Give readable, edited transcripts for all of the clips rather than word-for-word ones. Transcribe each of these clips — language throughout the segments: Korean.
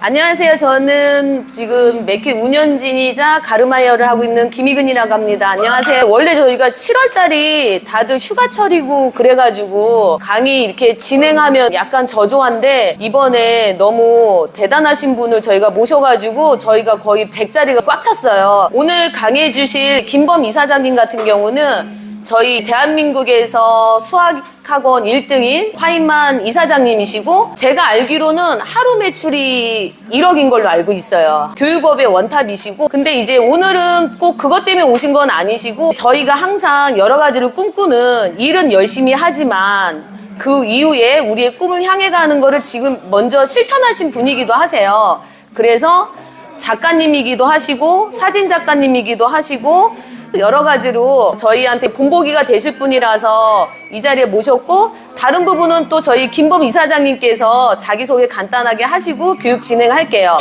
안녕하세요. 저는 지금 맥키 운영진이자 가르마이어를 하고 있는 김희근이라고 합니다. 안녕하세요. 원래 저희가 7월달이 다들 휴가철이고 그래가지고 강의 이렇게 진행하면 약간 저조한데 이번에 너무 대단하신 분을 저희가 모셔가지고 저희가 거의 100자리가 꽉 찼어요. 오늘 강의해 주실 김범 이사장님 같은 경우는 저희 대한민국에서 수학학원 1등인 파인만 이사장님이시고 제가 알기로는 하루 매출이 1억인 걸로 알고 있어요. 교육업의 원탑이시고 근데 이제 오늘은 꼭 그것 때문에 오신 건 아니시고 저희가 항상 여러 가지를 꿈꾸는 일은 열심히 하지만 그 이후에 우리의 꿈을 향해 가는 거를 지금 먼저 실천하신 분이기도 하세요. 그래서 작가님이기도 하시고 사진 작가님이기도 하시고 여러 가지로 저희한테 본보기가 되실 분이라서 이 자리에 모셨고 다른 부분은 또 저희 김범 이사장님께서 자기소개 간단하게 하시고 교육 진행할게요.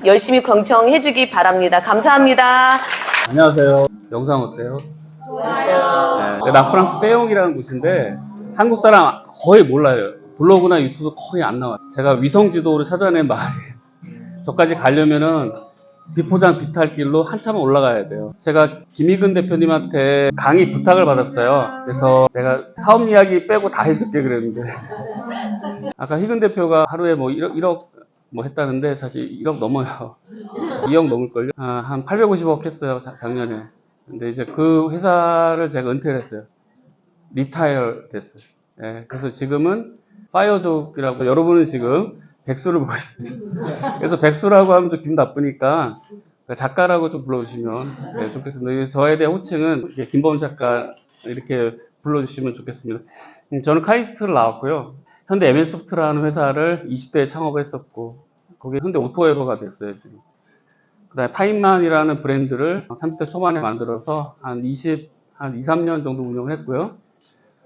열심히 경청해주기 바랍니다. 감사합니다. 안녕하세요. 영상 어때요? 좋아요. 네, 프랑스 빼용이라는 곳인데 한국 사람 거의 몰라요. 블로그나 유튜브 거의 안 나와요. 제가 위성지도를 찾아낸 마을이에요. 저까지 가려면은 비포장 비탈길로 한참 올라가야 돼요. 제가 김희근 대표님한테 강의 부탁을 받았어요. 그래서 내가 사업 이야기 빼고 다 해줄게 그랬는데 아까 희근 대표가 하루에 뭐 1억 뭐 했다는데 사실 1억 넘어요. 2억 넘을걸요. 한 850억 했어요 작년에. 근데 이제 그 회사를 제가 은퇴를 했어요. 리타이어 됐어요. 예, 그래서 지금은 파이어족이라고 여러분은 지금 백수를 보고 있습니다. 그래서 백수라고 하면 좀 기분 나쁘니까 작가라고 좀 불러주시면 네, 좋겠습니다. 저에 대한 호칭은 김범 작가 이렇게 불러주시면 좋겠습니다. 저는 카이스트를 나왔고요. 현대 MN소프트라는 회사를 20대에 창업했었고 거기 현대 오토에버가 됐어요 지금. 그다음에 파인만이라는 브랜드를 30대 초반에 만들어서 한 2, 3년 정도 운영을 했고요.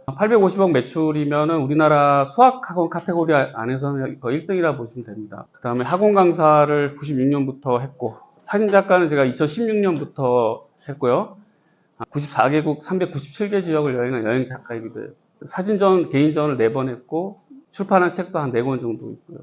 850억 매출이면은 우리나라 수학학원 카테고리 안에서는 거의 1등이라 보시면 됩니다. 그 다음에 학원 강사를 96년부터 했고, 사진작가는 제가 2016년부터 했고요. 94개국 397개 지역을 여행한 여행작가이기도 해요. 사진전, 개인전을 4번 했고, 출판한 책도 한 4권 정도 있고요.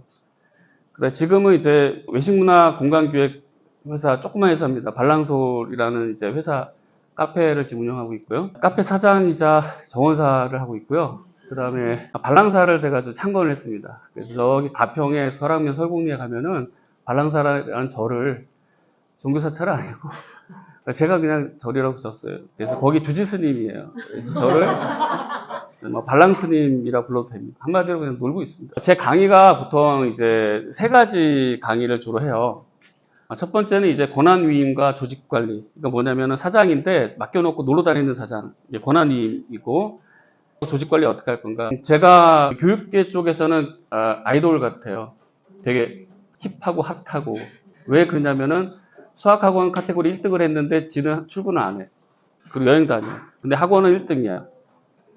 그다음에 지금은 이제 외식문화 공간기획 회사, 조그만 회사입니다. 발랑솔이라는 이제 회사, 카페를 지금 운영하고 있고요. 카페 사장이자 정원사를 하고 있고요. 그 다음에 발랑사를 제가 좀 참관을 했습니다. 그래서 저기 가평에 설악면 설곡리에 가면은 발랑사라는 절을 종교사찰은 아니고 제가 그냥 절이라고 붙였어요. 그래서 거기 주지스님이에요. 그래서 저를 발랑스님이라 불러도 됩니다. 한마디로 그냥 놀고 있습니다. 제 강의가 보통 이제 3가지 강의를 주로 해요. 첫 번째는 이제 권한위임과 조직관리. 그러니까 뭐냐면은 사장인데 맡겨놓고 놀러 다니는 사장. 이게 권한위임이고, 조직관리 어떻게 할 건가. 제가 교육계 쪽에서는 아이돌 같아요. 되게 힙하고 핫하고. 왜 그러냐면은 수학학원 카테고리 1등을 했는데 지는 출근을 안 해. 그리고 여행 다녀. 근데 학원은 1등이야.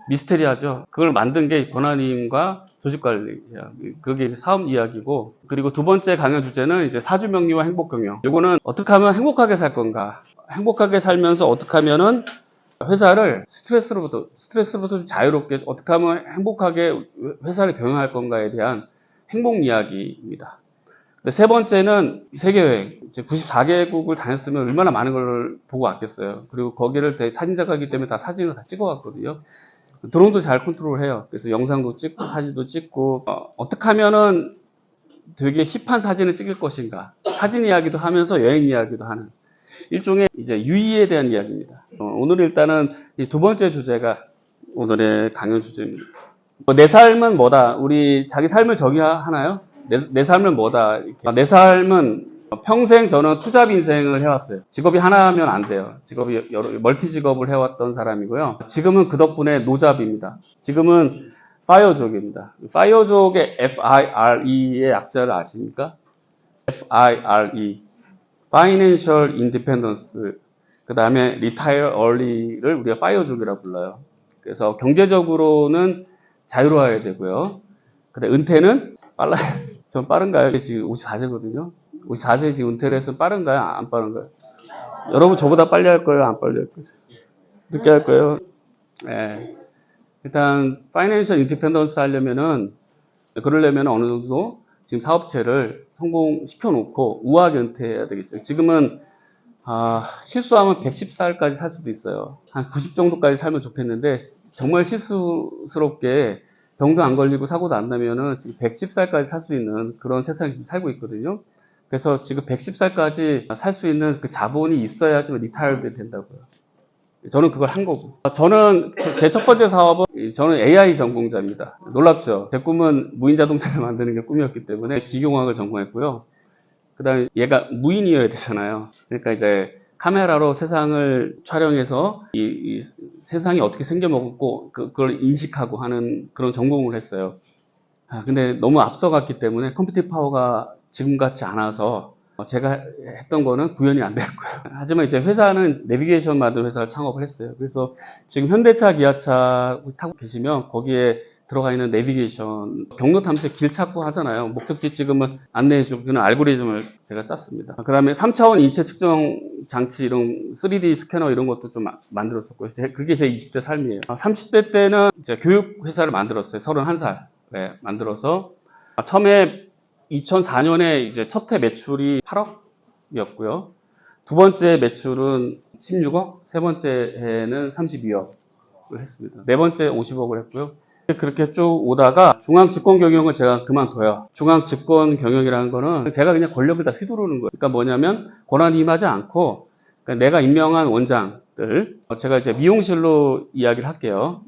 미스테리하죠. 그걸 만든 게 권한위임과 조직관리야. 그게 이제 사업 이야기고. 그리고 두 번째 강연 주제는 이제 사주명리와 행복경영. 이거는 어떻게 하면 행복하게 살 건가. 행복하게 살면서 어떻게 하면은 회사를 스트레스로부터 좀 자유롭게 어떻게 하면 행복하게 회사를 경영할 건가에 대한 행복 이야기입니다. 세 번째는 세계여행. 이제 94개국을 다녔으면 얼마나 많은 걸 보고 왔겠어요. 그리고 거기를 사진작가이기 때문에 다 사진을 다 찍어왔거든요. 드론도 잘 컨트롤해요. 그래서 영상도 찍고 사진도 찍고 어떻게 하면은 되게 힙한 사진을 찍을 것인가. 사진 이야기도 하면서 여행 이야기도 하는 일종의 이제 유의에 대한 이야기입니다. 오늘 일단은 이 두 번째 주제가 오늘의 강연 주제입니다. 내 삶은 뭐다? 우리 자기 삶을 정의하나요? 내 삶은 뭐다? 이렇게. 내 삶은 평생 저는 투잡 인생을 해왔어요. 직업이 하나면 안 돼요. 직업이 멀티 직업을 해왔던 사람이고요. 지금은 그 덕분에 노잡입니다. 지금은 파이어족입니다. 파이어족의 FIRE의 약자를 아십니까? FIRE. Financial Independence. 그 다음에 Retire Early를 우리가 파이어족이라고 불러요. 그래서 경제적으로는 자유로워야 되고요. 근데 은퇴는 빨라요. 전 빠른가요? 지금 54세거든요. 54세에 지금 은퇴를 해서 빠른가요? 안 빠른가요? 여러분 저보다 빨리 할 거예요? 안 빨리 할 거예요? 늦게 할 거예요? 네. 일단 파이낸셜 인디펜던스 하려면은 그러려면 어느 정도 지금 사업체를 성공시켜 놓고 우아하게 은퇴해야 되겠죠. 지금은 실수하면 110살까지 살 수도 있어요. 한 90 정도까지 살면 좋겠는데 정말 실수스럽게 병도 안 걸리고 사고도 안 나면은 지금 110살까지 살 수 있는 그런 세상에 지금 살고 있거든요. 그래서 지금 110살까지 살 수 있는 그 자본이 있어야지 리타이어드 된다고요. 저는 그걸 한 거고. 저는 제 첫 번째 사업은 저는 AI 전공자입니다. 놀랍죠? 제 꿈은 무인 자동차를 만드는 게 꿈이었기 때문에 기계공학을 전공했고요. 그 다음에 얘가 무인이어야 되잖아요. 그러니까 이제 카메라로 세상을 촬영해서 이 세상이 어떻게 생겨먹고 그걸 인식하고 하는 그런 전공을 했어요. 근데 너무 앞서갔기 때문에 컴퓨팅 파워가 지금 같지 않아서 제가 했던 거는 구현이 안 됐고요. 하지만 이제 회사는 내비게이션 만드는 회사를 창업을 했어요. 그래서 지금 현대차, 기아차 타고 계시면 거기에 들어가 있는 내비게이션, 경로 탐색 길 찾고 하잖아요. 목적지 찍으면 안내해주고 그런 알고리즘을 제가 짰습니다. 그 다음에 3차원 인체 측정 장치 이런 3D 스캐너 이런 것도 좀 만들었었고요. 그게 제 20대 삶이에요. 30대 때는 이제 교육회사를 만들었어요. 31살. 네, 만들어서 처음에 2004년에 이제 첫 해 매출이 8억이었고요. 두 번째 매출은 16억, 세 번째 해는 32억을 했습니다. 네 번째 50억을 했고요. 그렇게 쭉 오다가 중앙 집권 경영을 제가 그만둬요. 중앙 집권 경영이라는 거는 제가 그냥 권력을 다 휘두르는 거예요. 그러니까 뭐냐면 권한이 임하지 않고 그러니까 내가 임명한 원장들, 제가 이제 미용실로 이야기를 할게요.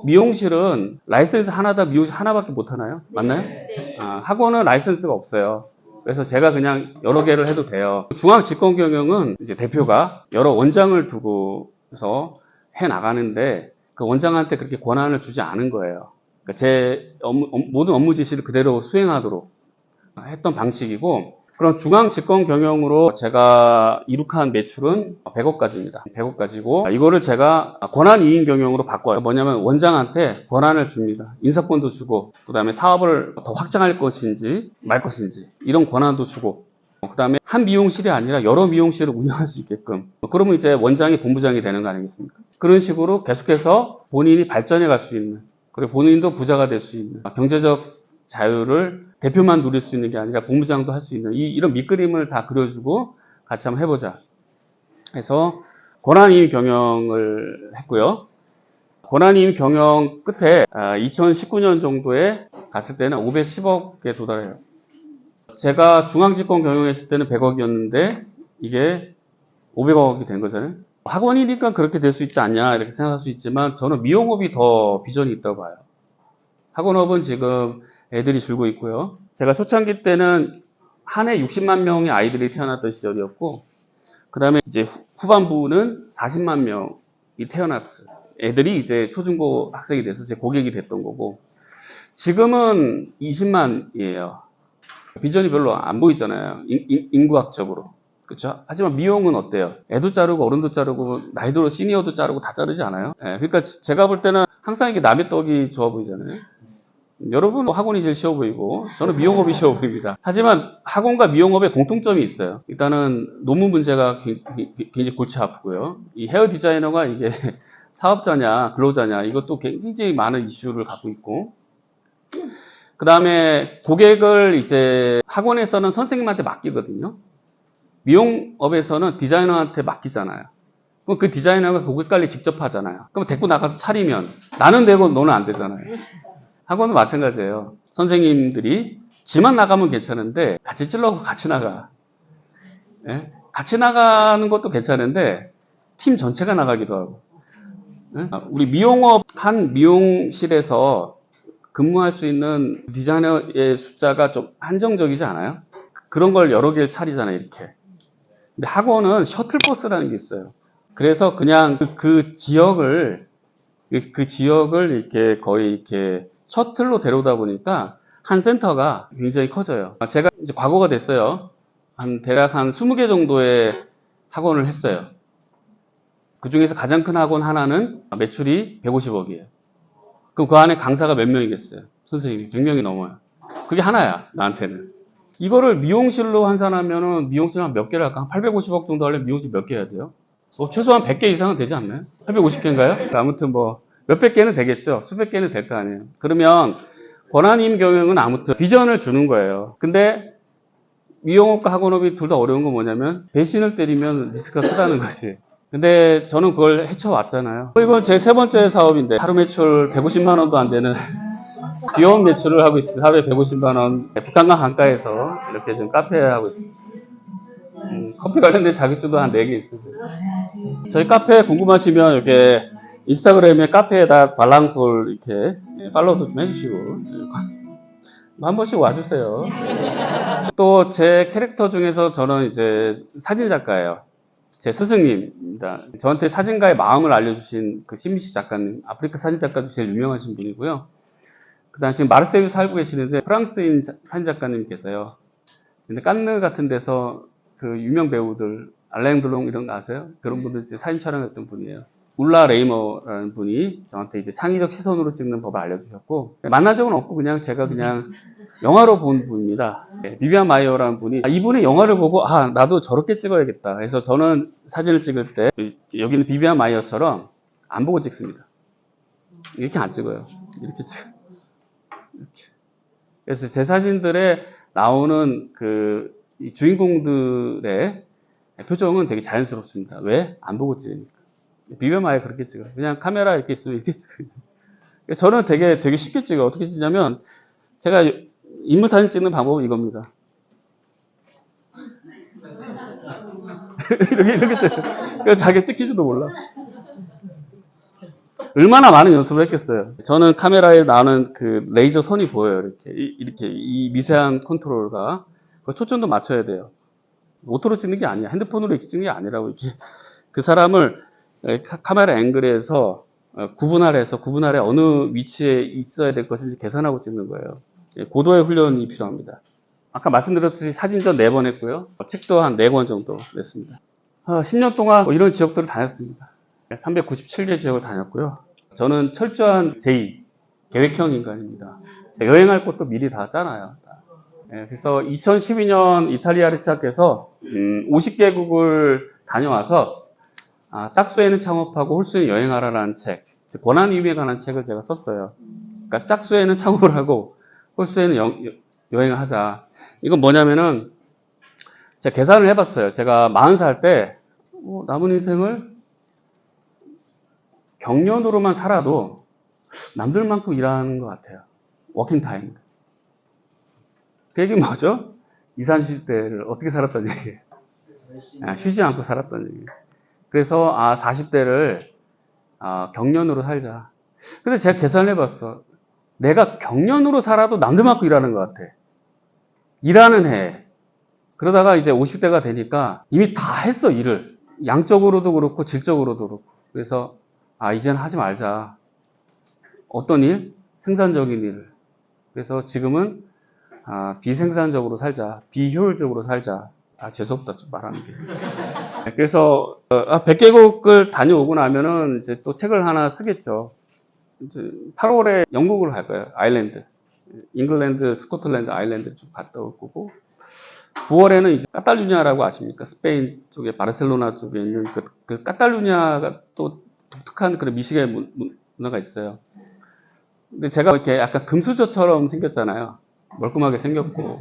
미용실은 라이센스 하나다 미용실 하나밖에 못 하나요? 맞나요? 네. 학원은 라이센스가 없어요. 그래서 제가 그냥 여러 개를 해도 돼요. 중앙 집권 경영은 이제 대표가 여러 원장을 두고서 해 나가는데 그 원장한테 그렇게 권한을 주지 않은 거예요. 그러니까 제 모든 업무 지시를 그대로 수행하도록 했던 방식이고, 그런 중앙 집권 경영으로 제가 이룩한 매출은 100억까지입니다. 100억까지고, 이거를 제가 권한 이인 경영으로 바꿔요. 뭐냐면 원장한테 권한을 줍니다. 인사권도 주고, 그 다음에 사업을 더 확장할 것인지 말 것인지 이런 권한도 주고, 그 다음에 한 미용실이 아니라 여러 미용실을 운영할 수 있게끔. 그러면 이제 원장이 본부장이 되는 거 아니겠습니까? 그런 식으로 계속해서 본인이 발전해 갈 수 있는, 그리고 본인도 부자가 될 수 있는 경제적 자유를 대표만 누릴 수 있는 게 아니라 본부장도 할 수 있는 이런 밑그림을 다 그려주고 같이 한번 해보자 해서 권한이임 경영을 했고요. 권한이임 경영 끝에 2019년 정도에 갔을 때는 510억에 도달해요. 제가 중앙집권 경영했을 때는 100억이었는데 이게 500억이 된 거잖아요. 학원이니까 그렇게 될 수 있지 않냐 이렇게 생각할 수 있지만 저는 미용업이 더 비전이 있다고 봐요. 학원업은 지금 애들이 줄고 있고요. 제가 초창기 때는 한 해 60만 명의 아이들이 태어났던 시절이었고, 그 다음에 이제 후반부는 40만 명이 태어났어요. 애들이 이제 초중고 학생이 돼서 제 고객이 됐던 거고, 지금은 20만이에요. 비전이 별로 안 보이잖아요. 인구학적으로. 그렇죠? 하지만 미용은 어때요? 애도 자르고 어른도 자르고 나이 들어 시니어도 자르고 다 자르지 않아요? 네, 그러니까 제가 볼 때는 항상 이게 남의 떡이 좋아 보이잖아요. 여러분 학원이 제일 쉬워 보이고 저는 미용업이 쉬워 보입니다. 하지만 학원과 미용업에 공통점이 있어요. 일단은 논문 문제가 굉장히 골치 아프고요. 이 헤어 디자이너가 이게 사업자냐 근로자냐 이것도 굉장히 많은 이슈를 갖고 있고, 그 다음에 고객을 이제 학원에서는 선생님한테 맡기거든요. 미용업에서는 디자이너한테 맡기잖아요. 그럼 그 디자이너가 고객 관리 직접 하잖아요. 그럼 데리고 나가서 차리면 나는 되고 너는 안 되잖아요. 학원도 마찬가지예요. 선생님들이 지만 나가면 괜찮은데 같이 찔러고 같이 나가. 예? 같이 나가는 것도 괜찮은데 팀 전체가 나가기도 하고. 예? 우리 미용업 한 미용실에서 근무할 수 있는 디자이너의 숫자가 좀 한정적이지 않아요? 그런 걸 여러 개를 차리잖아요, 이렇게. 근데 학원은 셔틀버스라는 게 있어요. 그래서 그냥 그 지역을 이렇게 거의 이렇게 셔틀로 데려오다 보니까 한 센터가 굉장히 커져요. 제가 이제 과거가 됐어요. 대략 한 20개 정도의 학원을 했어요. 그 중에서 가장 큰 학원 하나는 매출이 150억이에요. 그럼 그 안에 강사가 몇 명이겠어요? 선생님이 100명이 넘어요. 그게 하나야, 나한테는. 이거를 미용실로 환산하면은 미용실 한 몇 개를 할까? 한 850억 정도 하려면 미용실 몇 개 해야 돼요? 최소한 100개 이상은 되지 않나요? 850개인가요? 아무튼 뭐 몇백 개는 되겠죠. 수백 개는 될 거 아니에요. 그러면 권한임 경영은 아무튼 비전을 주는 거예요. 근데 미용업과 학원업이 둘 다 어려운 건 뭐냐면 배신을 때리면 리스크가 크다는 거지. 근데 저는 그걸 헤쳐왔잖아요. 이건 제 세 번째 사업인데 하루 매출 150만 원도 안 되는 귀여운 매출을 하고 있습니다. 하루에 150만 원. 북한강 강가에서 이렇게 지금 카페 하고 있습니다. 커피 관련된 자격증도 한 4개 있으세요. 저희 카페 궁금하시면 이렇게 인스타그램에 카페에다 발랑솔 이렇게 팔로우도 좀 해주시고 한 번씩 와주세요. 또 제 캐릭터 중에서 저는 이제 사진 작가예요. 제 스승님입니다. 저한테 사진가의 마음을 알려주신 그 심미시 작가님, 아프리카 사진 작가 중 제일 유명하신 분이고요. 그 당시 마르세유 살고 계시는데 프랑스인 사진 작가님이 계세요. 근데 깐느 같은 데서 그 유명 배우들 알랭 드롱 이런 거 아세요? 그런 분들 이제 사진 촬영했던 분이에요. 울라 레이머라는 분이 저한테 이제 창의적 시선으로 찍는 법을 알려주셨고 만난 적은 없고 그냥 제가 그냥 영화로 본 분입니다. 비비안 마이어라는 분이 이분의 영화를 보고 나도 저렇게 찍어야겠다. 그래서 저는 사진을 찍을 때 여기는 비비안 마이어처럼 안 보고 찍습니다. 이렇게 안 찍어요. 이렇게 찍어요. 이렇게. 그래서 제 사진들에 나오는 그 주인공들의 표정은 되게 자연스럽습니다. 왜? 안 보고 찍으니까. 비비안 마이어 그렇게 찍어요. 그냥 카메라 이렇게 있으면 이렇게 찍어요. 저는 되게 쉽게 찍어요. 어떻게 찍냐면 제가 인물 사진 찍는 방법은 이겁니다. 이렇게 찍어요. 그래서 자기가 찍히지도 몰라. 얼마나 많은 연습을 했겠어요. 저는 카메라에 나오는 그 레이저 선이 보여요. 이렇게 이 미세한 컨트롤과 초점도 맞춰야 돼요. 오토로 찍는 게 아니야. 핸드폰으로 이렇게 찍는 게 아니라고 이렇게 그 사람을 카메라 앵글에서 구분 아래 어느 위치에 있어야 될 것인지 계산하고 찍는 거예요. 고도의 훈련이 필요합니다. 아까 말씀드렸듯이 사진전 4번 했고요. 책도 한 4권 정도 냈습니다. 10년 동안 이런 지역들을 다녔습니다. 397개 지역을 다녔고요. 저는 철저한 제2 계획형 인간입니다. 여행할 곳도 미리 다 짜놔요. 그래서 2012년 이탈리아를 시작해서 50개국을 다녀와서 짝수에는 창업하고 홀수에는 여행하라라는 책, 권한 위임에 관한 책을 제가 썼어요. 그러니까 짝수에는 창업을 하고 홀수에는 여행을 하자. 이건 뭐냐면은 제가 계산을 해봤어요. 제가 40살 때 남은 인생을 경련으로만 살아도 남들만큼 일하는 것 같아요. 워킹 타임. 그 얘기는 뭐죠? 20, 30대를 어떻게 살았다는 얘기예요. 쉬지 않고 살았다는 얘기예요. 그래서 40대를 경련으로 살자. 근데 제가 계산을 해봤어. 내가 경련으로 살아도 남들만큼 일하는 것 같아. 일하는 해. 그러다가 이제 50대가 되니까 이미 다 했어, 일을. 양적으로도 그렇고 질적으로도 그렇고. 그래서 이제는 하지 말자. 어떤 일? 생산적인 일을. 그래서 지금은 비생산적으로 살자. 비효율적으로 살자. 재수없다, 좀 말하는 게. 그래서 100개국을 다녀오고 나면은 이제 또 책을 하나 쓰겠죠. 이제 8월에 영국을 갈 거예요. 아일랜드. 잉글랜드, 스코틀랜드, 아일랜드를 좀 갔다 올 거고. 9월에는 이제 카탈루냐라고 아십니까? 스페인 쪽에 바르셀로나 쪽에 있는 그 카탈루냐가 또 독특한 그런 미식의 문화가 있어요. 근데 제가 이렇게 약간 금수저처럼 생겼잖아요. 멀끔하게 생겼고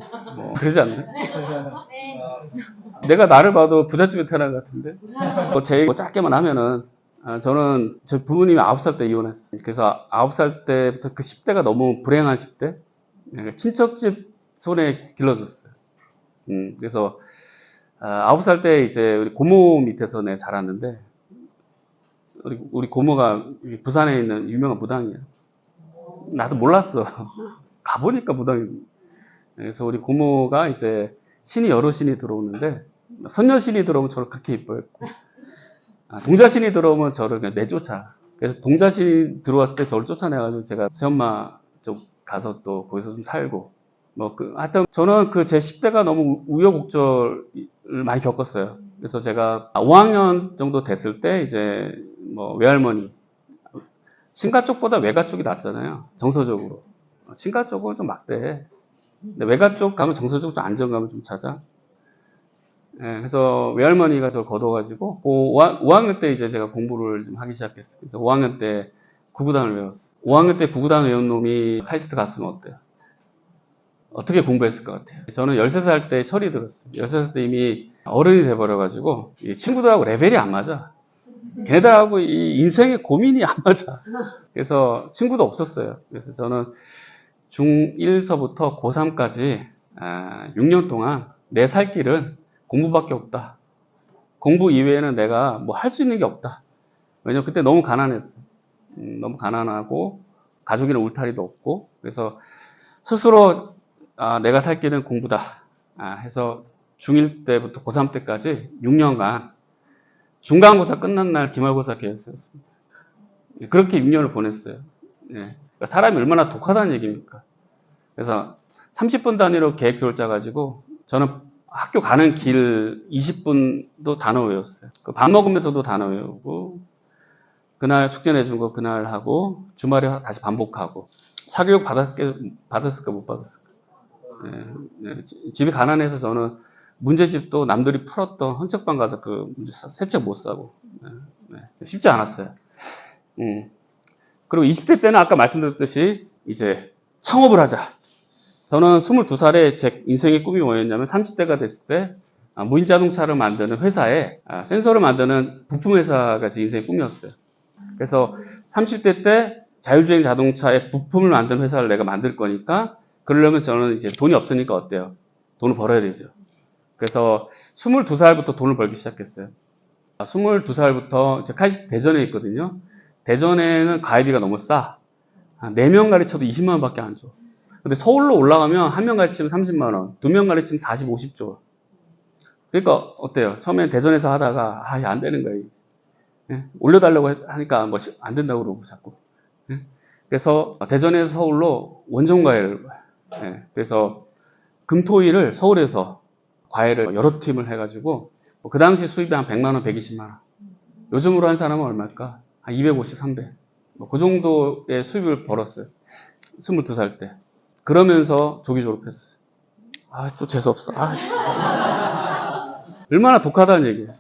그러지 않나요? 내가 나를 봐도 부잣집에 태어난 것 같은데 제 짧게만 하면은 저는 제 부모님이 9살 때 이혼했어요. 그래서 9살 때부터 그 10대가 너무 불행한 10대. 친척집 손에 길러졌어요. 그래서 9살 때 이제 우리 고모 밑에서 내가 자랐는데 우리 고모가 부산에 있는 유명한 무당이에요. 나도 몰랐어. 가보니까 무당이. 그래서 우리 고모가 이제 신이 여러 신이 들어오는데 선녀신이 들어오면 저를 그렇게 이뻐했고 동자신이 들어오면 저를 그냥 내쫓아. 그래서 동자신이 들어왔을 때 저를 쫓아내가지고 제가 새엄마 쪽 가서 또 거기서 좀 살고 하여튼 저는 그 제 10대가 너무 우여곡절을 많이 겪었어요. 그래서 제가 5학년 정도 됐을 때 이제 외할머니 친가 쪽보다 외가 쪽이 낫잖아요. 정서적으로. 친가 쪽은 좀 막대. 근데 외가 쪽 가면 정서적으로 좀 안정감을 좀 찾아. 그래서 외할머니가 저를 거둬가지고 5학년 때 이제 제가 공부를 좀 하기 시작했어요. 그래서 5학년 때 구구단을 외웠어. 5학년 때 구구단 외운 놈이 카이스트 갔으면 어때요? 어떻게 공부했을 것 같아요? 저는 13살 때 철이 들었어요. 13살 때 이미 어른이 돼버려가지고 이 친구들하고 레벨이 안 맞아. 걔네들하고 이 인생의 고민이 안 맞아. 그래서 친구도 없었어요. 그래서 저는 중1서부터 고3까지 6년 동안 내 살 길은 공부밖에 없다. 공부 이외에는 내가 뭐 할 수 있는 게 없다. 왜냐면 그때 너무 가난했어. 너무 가난하고 가족이나 울타리도 없고 그래서 스스로 내가 살 길은 공부다 해서 중1 때부터 고3 때까지 6년간 중간고사 끝난 날 기말고사 계획서였습니다. 그렇게 6년을 보냈어요. 예. 그러니까 사람이 얼마나 독하다는 얘기입니까? 그래서 30분 단위로 계획표를 짜가지고 저는 학교 가는 길 20분도 단어 외웠어요. 밥 먹으면서도 단어 외우고 그날 숙제 내준 거 그날 하고 주말에 다시 반복하고 사교육 받았을까 못 받았을까. 집이 가난해서 저는 문제집도 남들이 풀었던 헌책방 가서 그 문제 새 책 못 사고 쉽지 않았어요. 그리고 20대 때는 아까 말씀드렸듯이 이제 창업을 하자. 저는 22살에 제 인생의 꿈이 뭐였냐면 30대가 됐을 때 무인 자동차를 만드는 회사에 센서를 만드는 부품 회사가 제 인생의 꿈이었어요. 그래서 30대 때 자율주행 자동차의 부품을 만드는 회사를 내가 만들 거니까 그러려면 저는 이제 돈이 없으니까 어때요? 돈을 벌어야 되죠. 그래서 22살부터 돈을 벌기 시작했어요. 22살부터 이제 카이스트 대전에 있거든요. 대전에는 가입비가 너무 싸. 4명 가르쳐도 20만 원밖에 안 줘. 근데 서울로 올라가면 1명 가르치면 30만 원, 2명 가르치면 40, 50 줘. 그러니까 어때요? 처음엔 대전에서 하다가 안 되는 거예요. 올려달라고 하니까 뭐 안 된다고 그러고 자꾸. 그래서 대전에서 서울로 원정 과외를 그래서 금토일을 서울에서 과외를 여러 팀을 해가지고 그 당시 수입이 한 100만 원, 120만 원. 요즘으로 한 사람은 얼마일까? 한 250, 300. 그 정도의 수입을 벌었어요. 22살 때. 그러면서 조기 졸업했어요. 또 재수없어. 얼마나 독하다는 얘기예요.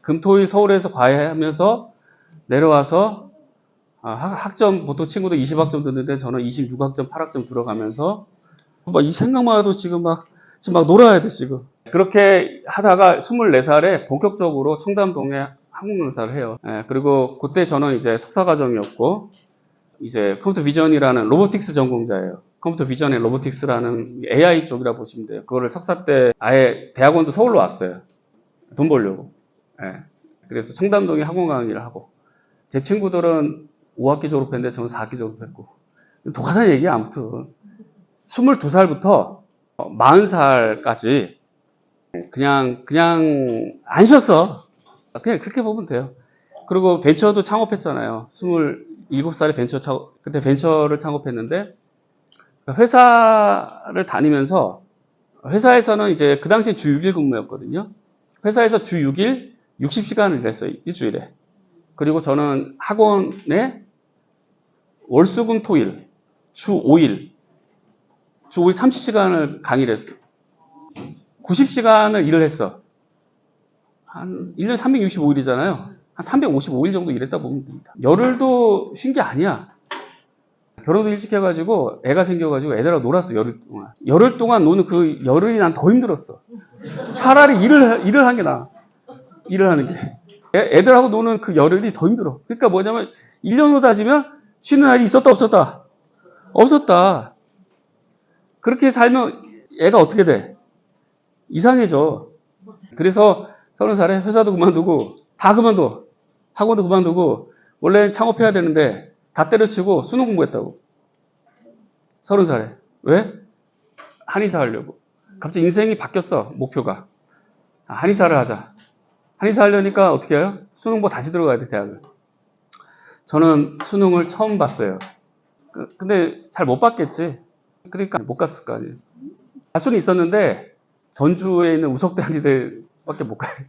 금토일 서울에서 과외하면서 내려와서 학점 보통 친구들 20학점 듣는데 저는 26학점, 8학점 들어가면서 이 생각만 해도 지금 막 놀아야 돼 지금. 그렇게 하다가 24살에 본격적으로 청담동에 한국 강사를 해요. 그리고 그때 저는 이제 석사과정이었고 이제 컴퓨터 비전이라는 로보틱스 전공자예요. 컴퓨터 비전의 로보틱스라는 AI 쪽이라 보시면 돼요. 그거를 석사 때 아예 대학원도 서울로 왔어요. 돈 벌려고. 그래서 청담동에 학원 강의를 하고 제 친구들은 5학기 졸업했는데 저는 4학기 졸업했고 독하다는 얘기야. 아무튼 22살부터 40살까지 그냥 안 쉬었어. 그냥 그렇게 보면 돼요. 그리고 벤처도 창업했잖아요. 27살에 그때 벤처를 창업했는데 회사를 다니면서 회사에서는 이제 그 당시 주 6일 근무였거든요. 회사에서 주 6일 60시간을 일했어요. 일주일에. 그리고 저는 학원에 월수금 토일 주 5일 30시간을 강의를 했어. 90시간을 일을 했어. 한 1년 365일이잖아요. 한 355일 정도 일했다 보면 됩니다. 열흘도 쉰 게 아니야. 결혼도 일찍 해가지고 애가 생겨가지고 애들하고 놀았어. 열흘 동안. 열흘 동안 노는 그 열흘이 난 더 힘들었어. 차라리 일을 한 게 나아. 일을 하는 게. 애들하고 노는 그 열흘이 더 힘들어. 그러니까 뭐냐면 1년으로 따지면 쉬는 날이 있었다 없었다. 없었다. 그렇게 살면 애가 어떻게 돼? 이상해져. 그래서 30살에 회사도 그만두고 다 그만둬. 학원도 그만두고 원래 창업해야 되는데 다 때려치고 수능 공부했다고. 30살에. 왜? 한의사 하려고. 갑자기 인생이 바뀌었어. 목표가. 한의사를 하자. 한의사 하려니까 어떻게 해요? 수능보 다시 들어가야 돼, 대학을. 저는 수능을 처음 봤어요. 근데 잘 못 봤겠지. 그러니까 못 갔을 거 아니에요. 갈 수는 있었는데 전주에 있는 우석대 한의대밖에 못 가요.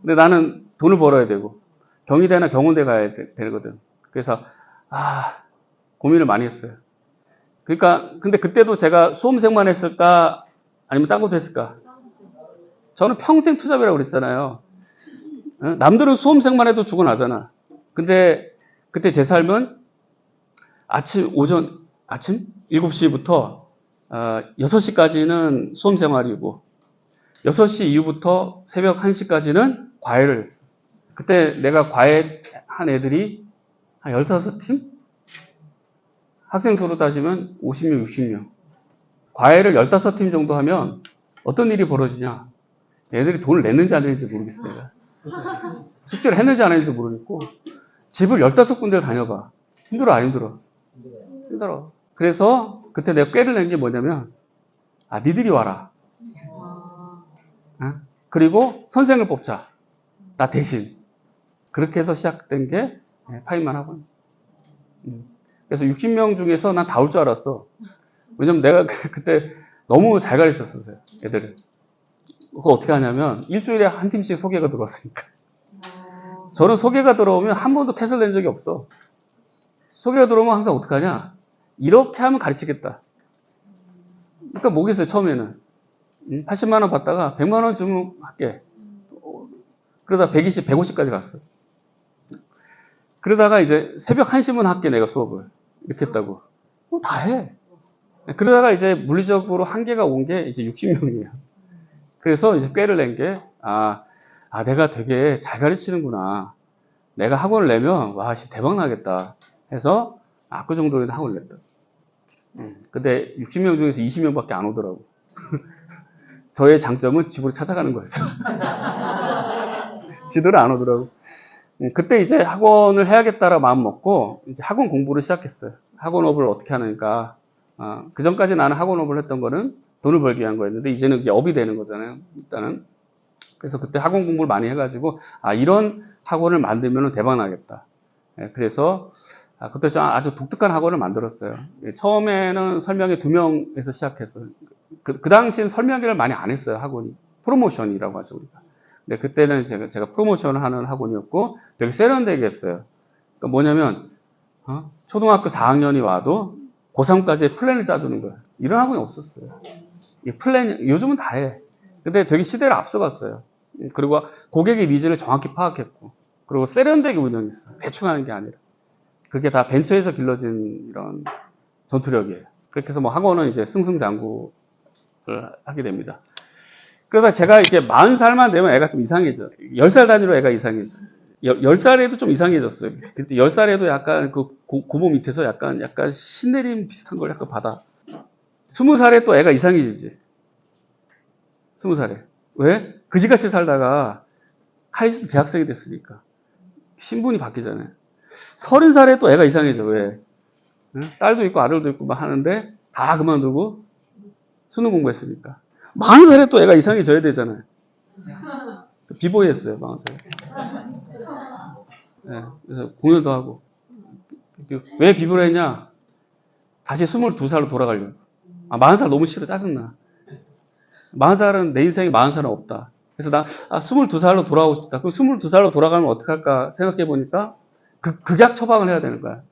근데 나는 돈을 벌어야 되고 경희대나 경운대 가야 되거든. 그래서 고민을 많이 했어요. 그러니까 근데 그때도 제가 수험생만 했을까 아니면 딴 것도 했을까? 저는 평생 투잡이라고 그랬잖아요. 남들은 수험생만 해도 죽어나잖아. 근데 그때 제 삶은 아침 7시부터 6시까지는 수험 생활이고 6시 이후부터 새벽 1시까지는 과외를 했어. 그때 내가 과외한 애들이 한 15팀? 학생 수로 따지면 50명, 60명. 과외를 15팀 정도 하면 어떤 일이 벌어지냐. 애들이 돈을 냈는지 안 냈는지 모르겠어, 내가. 숙제를 했는지 안 했는지 모르겠고, 집을 15군데를 다녀봐. 힘들어, 안 힘들어? 힘들어. 그래서 그때 내가 꾀를 낸 게 뭐냐면, 니들이 와라. 그리고 선생을 뽑자. 나 대신. 그렇게 해서 시작된 게 파인만 학원. 그래서 60명 중에서 난 다 올 줄 알았어. 왜냐면 내가 그때 너무 잘 가르쳤었어요, 애들을. 그거 어떻게 하냐면, 일주일에 한 팀씩 소개가 들어왔으니까. 저는 소개가 들어오면 한 번도 탓을 낸 적이 없어. 소개가 들어오면 항상 어떻게 하냐? 이렇게 하면 가르치겠다. 그러니까 뭐겠어요, 처음에는. 80만 원 받다가 100만 원 주면 할게. 그러다 120, 150까지 갔어. 그러다가 이제 새벽 1시면 할게, 내가 수업을. 이렇게 했다고. 다 해. 그러다가 이제 물리적으로 한계가 온 게 이제 60명이에요. 그래서 이제 꾀를 낸 게, 내가 되게 잘 가르치는구나. 내가 학원을 내면, 대박 나겠다. 해서, 그 정도의 학원을 냈다. 근데 60명 중에서 20명밖에 안 오더라고. 저의 장점은 집으로 찾아가는 거였어. 지들은 안 오더라고. 그때 이제 학원을 해야겠다라고 마음 먹고, 이제 학원 공부를 시작했어요. 학원업을 어떻게 하니까. 그 전까지 나는 학원업을 했던 거는 돈을 벌기 위한 거였는데, 이제는 이게 업이 되는 거잖아요. 일단은. 그래서 그때 학원 공부를 많이 해가지고, 이런 학원을 만들면 대박 나겠다. 그래서, 그때 좀 아주 독특한 학원을 만들었어요. 처음에는 설명회 2명에서 시작했어요. 그 당시엔 설명회를 많이 안 했어요, 학원이. 프로모션이라고 하죠, 우리가. 근데 그때는 제가 프로모션을 하는 학원이었고, 되게 세련되게 했어요. 그러니까 뭐냐면, 초등학교 4학년이 와도 고3까지의 플랜을 짜주는 거예요. 이런 학원이 없었어요. 이 플랜, 요즘은 다 해. 근데 되게 시대를 앞서갔어요. 그리고 고객의 니즈를 정확히 파악했고, 그리고 세련되게 운영했어요. 대충 하는 게 아니라. 그게 다 벤처에서 길러진 이런 전투력이에요. 그렇게 해서 뭐 학원은 이제 승승장구를 하게 됩니다. 그러다 제가 이렇게 40살만 되면 애가 좀 이상해져. 10살 단위로 애가 이상해져. 10살에도 좀 이상해졌어요. 그때 10살에도 약간 그 고모 밑에서 약간 신내림 비슷한 걸 약간 받아. 20살에 또 애가 이상해지지. 20살에. 왜? 그지같이 살다가 카이스트 대학생이 됐으니까. 신분이 바뀌잖아요. 30살에 또 애가 이상해져. 왜? 딸도 있고 아들도 있고 막 하는데 다 그만두고 수능 공부했으니까. 40살에 또 애가 이상해져야 되잖아요. 비보이 했어요, 40살에. 네, 그래서 공연도 하고. 왜 비보를 했냐? 다시 22살로 돌아가려고. 40살 너무 싫어, 짜증나. 40살은 내 인생에 40살은 없다. 그래서 나 22살로 돌아가고 싶다. 그럼 22살로 돌아가면 어떻게 할까 생각해 보니까 극약 처방을 해야 되는 거야.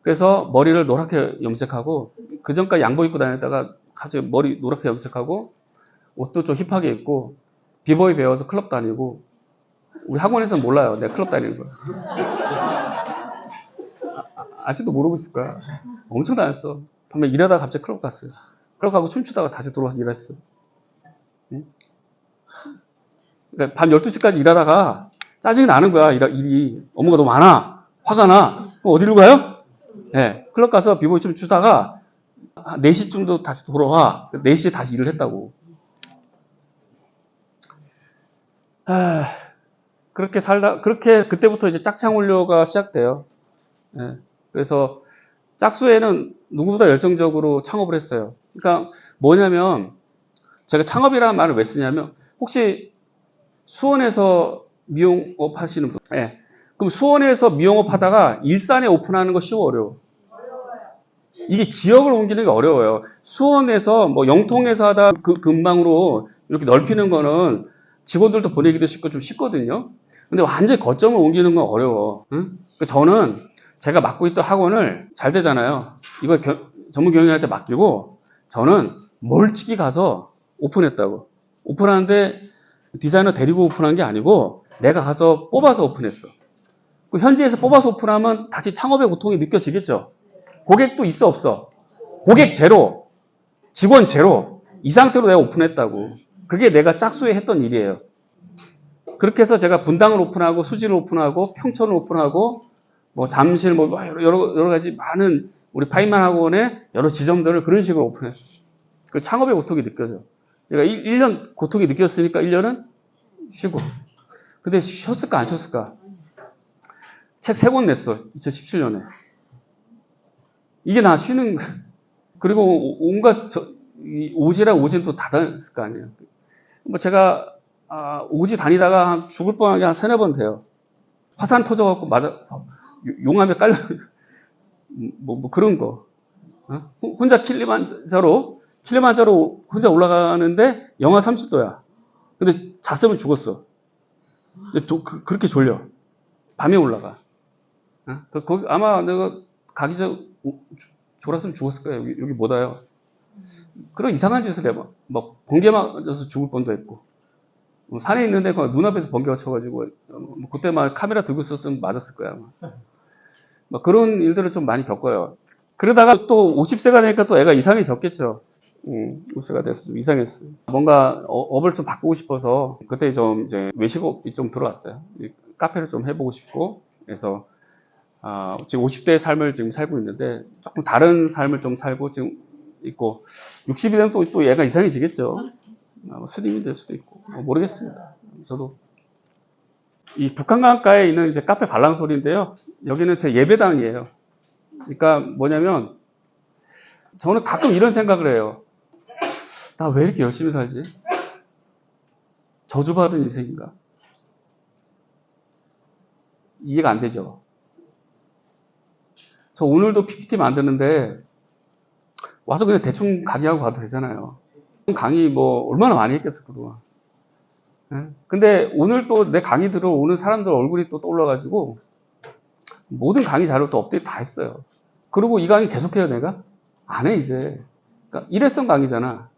그래서 머리를 노랗게 염색하고, 그 전까지 양복 입고 다녔다가 갑자기 머리 노랗게 염색하고, 옷도 좀 힙하게 입고, 비보이 배워서 클럽 다니고, 우리 학원에서는 몰라요. 내가 클럽 다니는 거. 아직도 모르고 있을 거야. 엄청 다녔어. 밤에 일하다가 갑자기 클럽 갔어요. 클럽 가고 춤추다가 다시 들어와서 일했어. 응? 그러니까 밤 12시까지 일하다가 짜증이 나는 거야. 일이. 업무가 너무 많아. 화가 나. 그럼 어디로 가요? 네. 클럽 가서 비보이 춤 추다가 4시쯤도 다시 돌아와. 4시에 다시 일을 했다고. 그렇게 살다, 그때부터 이제 짝창원료가 시작돼요. 네. 그래서 짝수에는 누구보다 열정적으로 창업을 했어요. 그러니까 뭐냐면, 제가 창업이라는 말을 왜 쓰냐면, 혹시 수원에서 미용업 하시는 분, 네. 그럼 수원에서 미용업 하다가 일산에 오픈하는 거 쉬워, 어려워? 이게 지역을 옮기는 게 어려워요. 수원에서 뭐 영통에서 하다 그 근방으로 이렇게 넓히는 거는 직원들도 보내기도 쉽고 좀 쉽거든요. 근데 완전히 거점을 옮기는 건 어려워. 응? 저는 제가 맡고 있던 학원을 잘 되잖아요. 이걸 전문 경영한테 맡기고 저는 멀찍이 가서 오픈했다고. 오픈하는데 디자이너 데리고 오픈한 게 아니고 내가 가서 뽑아서 오픈했어. 그 현지에서 뽑아서 오픈하면 다시 창업의 고통이 느껴지겠죠. 고객도 있어, 없어? 고객 제로, 직원 제로. 이 상태로 내가 오픈했다고. 그게 내가 짝수에 했던 일이에요. 그렇게 해서 제가 분당을 오픈하고, 수지를 오픈하고, 평촌을 오픈하고, 뭐 잠실, 뭐 여러 가지 많은 우리 파인만 학원의 여러 지점들을 그런 식으로 오픈했어요. 그 창업의 고통이 느껴져. 내가 1년 고통이 느꼈으니까 1년은 쉬고. 근데 쉬었을까, 안 쉬었을까? 책 3권 냈어. 2017년에. 이게 나 쉬는, 그리고 온갖 오지랑 오지는 또 다 다녔을 거 아니에요. 뭐 제가, 오지 다니다가 한 죽을 뻔한 게 한 3-4번 돼요. 화산 터져갖고 용암에 깔려, 뭐 그런 거. 혼자 킬리만자로 혼자 올라가는데 영하 30도야. 근데 잤으면 죽었어. 그렇게 졸려. 밤에 올라가. 거기 아마 내가 가기 전 졸았으면 죽었을 거야. 여기 못 와요. 그런 이상한 짓을 해. 막 번개 맞아서 죽을 뻔도 했고. 산에 있는데 눈앞에서 번개가 쳐가지고 그때 막 카메라 들고 있었으면 맞았을 거야. 막 그런 일들을 좀 많이 겪어요. 그러다가 또 50세가 되니까 또 애가 이상해졌겠죠. 50세가 돼서 좀 이상했어요. 뭔가 업을 좀 바꾸고 싶어서 그때 좀 이제 외식업이 좀 들어왔어요. 카페를 좀 해보고 싶고 그래서 지금 50대의 삶을 지금 살고 있는데 조금 다른 삶을 좀 살고 지금 있고 60이 되면 또 얘가 이상해지겠죠. 스님이 될 수도 있고 모르겠습니다. 저도 이 북한강가에 있는 이제 카페 발랑소리인데요. 여기는 제 예배당이에요. 그러니까 뭐냐면 저는 가끔 이런 생각을 해요. 나 왜 이렇게 열심히 살지? 저주받은 인생인가? 이해가 안 되죠. 저 오늘도 PPT 만드는데 와서 그냥 대충 강의하고 가도 되잖아요. 강의 뭐 얼마나 많이 했겠어 그동안. 근데 오늘 또 내 강의 들어오는 사람들 얼굴이 또 떠올라가지고 모든 강의 자료 또 업데이트 다 했어요. 그리고 이 강의 계속해요 내가? 안 해 이제. 그러니까 일회성 강의잖아.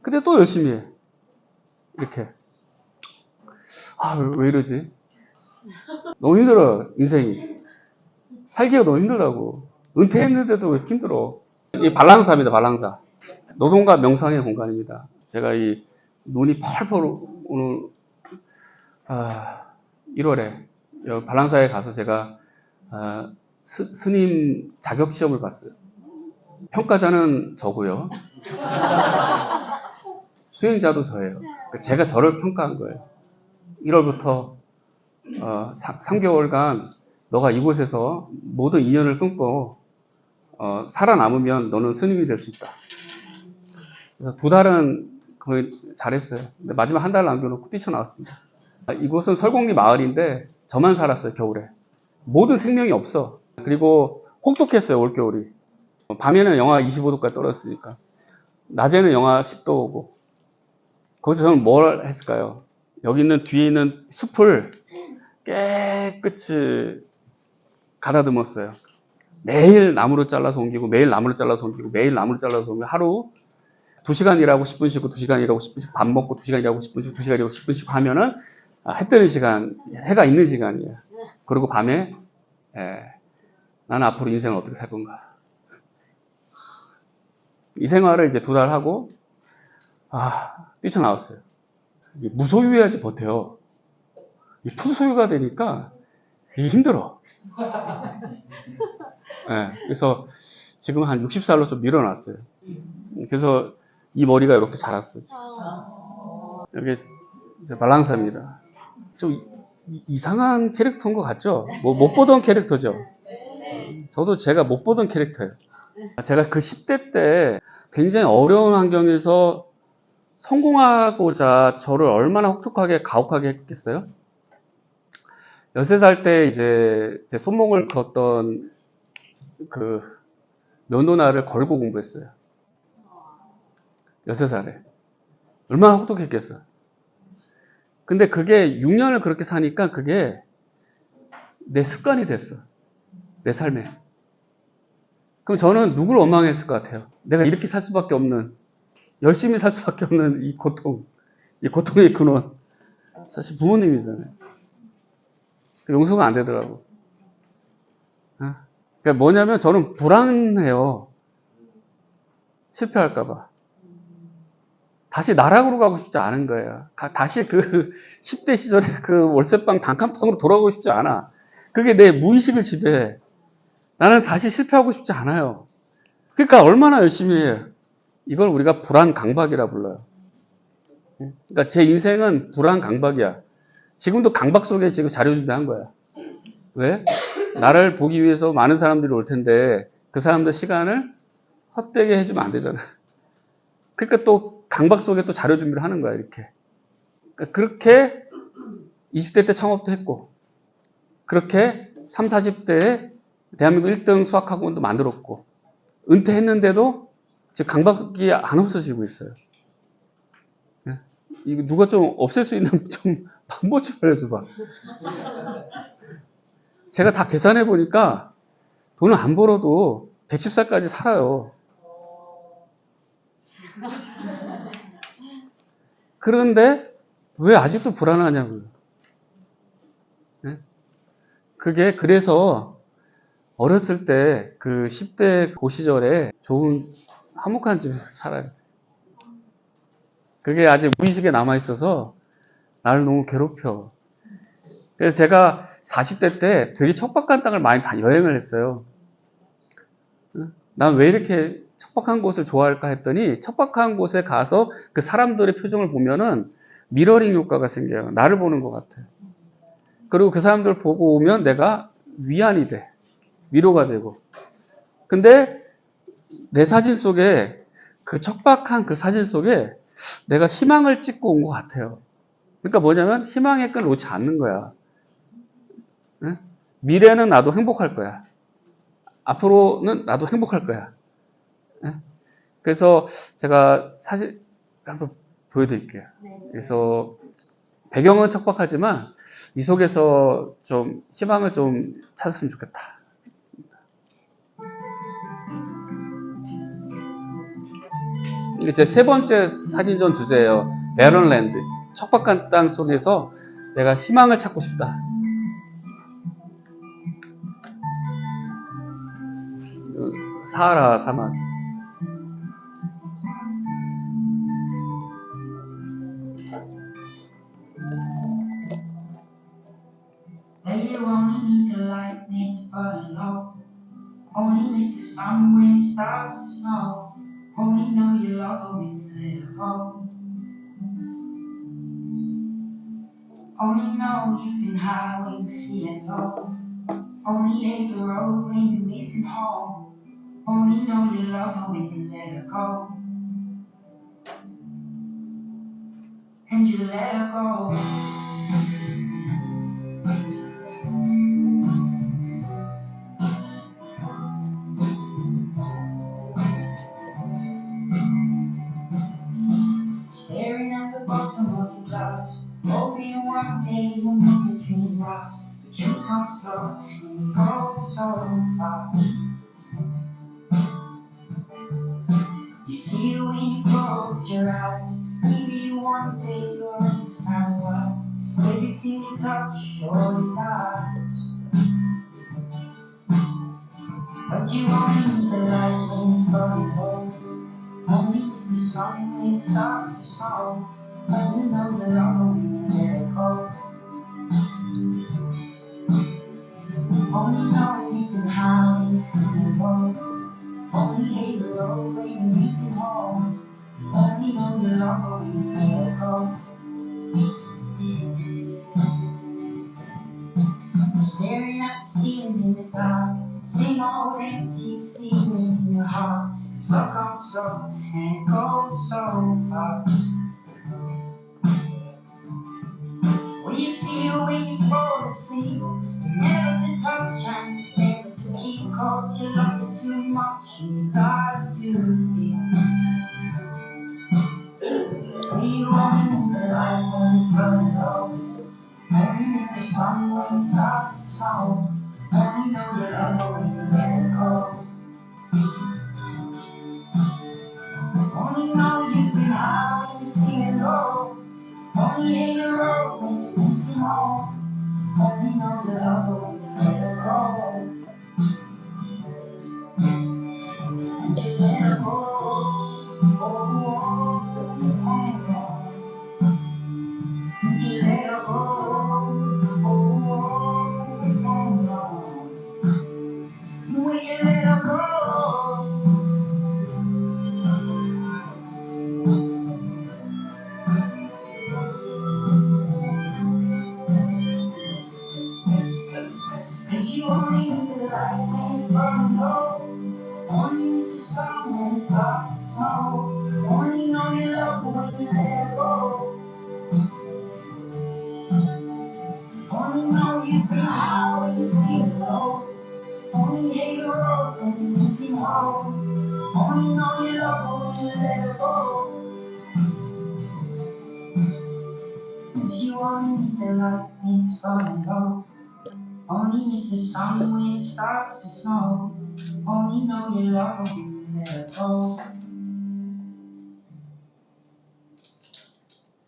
근데 또 열심히 해. 이렇게. 왜 이러지? 너무 힘들어 인생이. 살기가 너무 힘들다고. 은퇴했는데도 왜 이렇게 힘들어? 이 발랑사입니다. 발랑사. 노동과 명상의 공간입니다. 제가 이 눈이 펄펄 오늘 1월에 발랑사에 가서 제가 스님 자격 시험을 봤어요. 평가자는 저고요. 수행자도 저예요. 제가 저를 평가한 거예요. 1월부터 3개월간 너가 이곳에서 모든 인연을 끊고 살아남으면 너는 스님이 될 수 있다. 그래서 2달은 거의 잘했어요. 근데 마지막 1달 남겨놓고 뛰쳐나왔습니다. 이곳은 설곡리 마을인데 저만 살았어요. 겨울에. 모든 생명이 없어. 그리고 혹독했어요. 올겨울이. 밤에는 영하 25도까지 떨어졌으니까. 낮에는 영하 10도 오고. 거기서 저는 뭘 했을까요? 여기 있는 뒤에 있는 숲을 깨끗이 가다듬었어요. 매일 나무를 잘라서 옮기고 매일 나무를 잘라서 옮기고 매일 나무를 잘라서 옮기고 하루 2시간 일하고 10분 쉬고 2시간 일하고 10분 쉬고 밥 먹고 2시간 일하고 10분 쉬고 2시간 일하고 10분 쉬고 하면은 해 뜨는 시간, 해가 있는 시간이에요. 그리고 밤에 나는 앞으로 인생을 어떻게 살 건가. 이 생활을 이제 2달 하고 뛰쳐나왔어요. 무소유해야지 버텨요. 푸소유가 되니까 이게 힘들어. 그래서 지금 한 60살로 좀 밀어놨어요. 그래서 이 머리가 이렇게 자랐어요. 여기 이제 발랑사입니다. 좀 이상한 캐릭터인 것 같죠? 못 보던 캐릭터죠? 저도 제가 못 보던 캐릭터예요. 제가 그 10대 때 굉장히 어려운 환경에서 성공하고자 저를 얼마나 혹독하게 가혹하게 했겠어요? 13살 때 이제 제 손목을 걷던 그 면도날을 걸고 공부했어요. 13살에. 얼마나 혹독했겠어. 근데 그게 6년을 그렇게 사니까 그게 내 습관이 됐어. 내 삶에. 그럼 저는 누구를 원망했을 것 같아요? 내가 이렇게 살 수밖에 없는, 열심히 살 수밖에 없는 이 고통, 이 고통의 근원. 사실 부모님이잖아요. 용서가 안 되더라고. 그러니까 뭐냐면 저는 불안해요. 실패할까봐. 다시 나락으로 가고 싶지 않은 거예요. 다시 그 10대 시절에 그 월세방 단칸방으로 돌아가고 싶지 않아. 그게 내 무의식을 지배해. 나는 다시 실패하고 싶지 않아요. 그러니까 얼마나 열심히 해요. 이걸 우리가 불안 강박이라 불러요. 그러니까 제 인생은 불안 강박이야. 지금도 강박 속에 지금 자료 준비한 거야. 왜? 나를 보기 위해서 많은 사람들이 올 텐데 그 사람들 시간을 헛되게 해주면 안 되잖아. 그러니까 또 강박 속에 또 자료 준비를 하는 거야, 이렇게. 그러니까 그렇게 20대 때 창업도 했고, 그렇게 3, 40대에 대한민국 1등 수학학원도 만들었고, 은퇴했는데도 지금 강박이 안 없어지고 있어요. 이거 누가 좀 없앨 수 있는 좀 방법 좀 알려줘봐. 제가 다 계산해 보니까 돈을 안 벌어도 110살까지 살아요. 그런데 왜 아직도 불안하냐고요. 그게 그래서 어렸을 때 그 10대 그 시절에 좋은 화목한 집에서 살아야 돼. 그게 아직 무의식에 남아있어서 나를 너무 괴롭혀. 그래서 제가 40대 때 되게 척박한 땅을 많이 다 여행을 했어요. 난 왜 이렇게 척박한 곳을 좋아할까 했더니 척박한 곳에 가서 그 사람들의 표정을 보면은 미러링 효과가 생겨요. 나를 보는 것 같아요. 그리고 그 사람들 보고 오면 내가 위안이 돼. 위로가 되고. 근데 내 사진 속에 그 척박한 그 사진 속에 내가 희망을 찍고 온 것 같아요. 그러니까 뭐냐면 희망의 끈을 놓지 않는 거야. 응? 미래는 나도 행복할 거야. 앞으로는 나도 행복할 거야. 응? 그래서 제가 사진 한번 보여드릴게요. 그래서 배경은 척박하지만 이 속에서 좀 희망을 좀 찾았으면 좋겠다. 이게 제 세 번째 사진전 주제예요. 베런랜드. 척박한 땅 속에서 내가 희망을 찾고 싶다. 사하라 사막. They only need the lightning's burning low. Only miss the sun when it starts to snow. Only know you love her when you let her go. Only know you've been high when you're feeling low. Only hate the road when you're missing home. Only know you love her when you let her go. And you let her go. Staring at the bottom of your glass, hoping one day you'll make a dream last. But you come slow and you go so fast. You see it when you close your eyes. Maybe one day you'll understand why everything you touch surely dies. But you only need the light when it's going low. Only miss the sun when it starts to snow. Only know you love her when you let her go. Only know you've been high when you're feeling low. Only hate the road when you're missing home. Only know you love her when you let her go. Staring at the ceiling in the dark. Same old empty feeling in your heart. It's love comes slow and it goes so fast. Well, you feel when you fall asleep, never to touch and never to keep close. You love it too much and you dive too deep. We want the light when it's burning low. Only miss the sun when it starts to snow. Only know you love her when you let her go. Only know you've been high when you're feeling low. Only hate the road when you're missing home. Only know you love her when you let her go. burning low. Only miss the sun when it starts to snow. Only know you love her when you let her go. Only know you've been high when you're feeling low. Only hate the road when you're missing home. Only know you love her when you let her go. She only need the light when it's burning low. Only miss the sun when it starts to snow. Only know you love her when you let her go.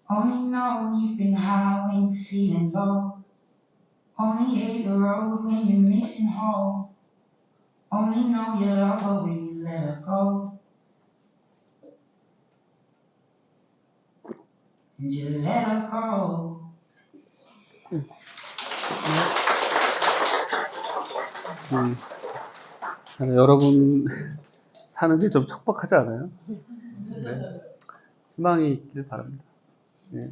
Only know you've been high when you're feeling low. Only hate the road when you're missing home. Only know you love her when you let her go. And you let her go. 여러분 사는 게 좀 척박하지 않아요? 네. 희망이 있길 바랍니다. 네.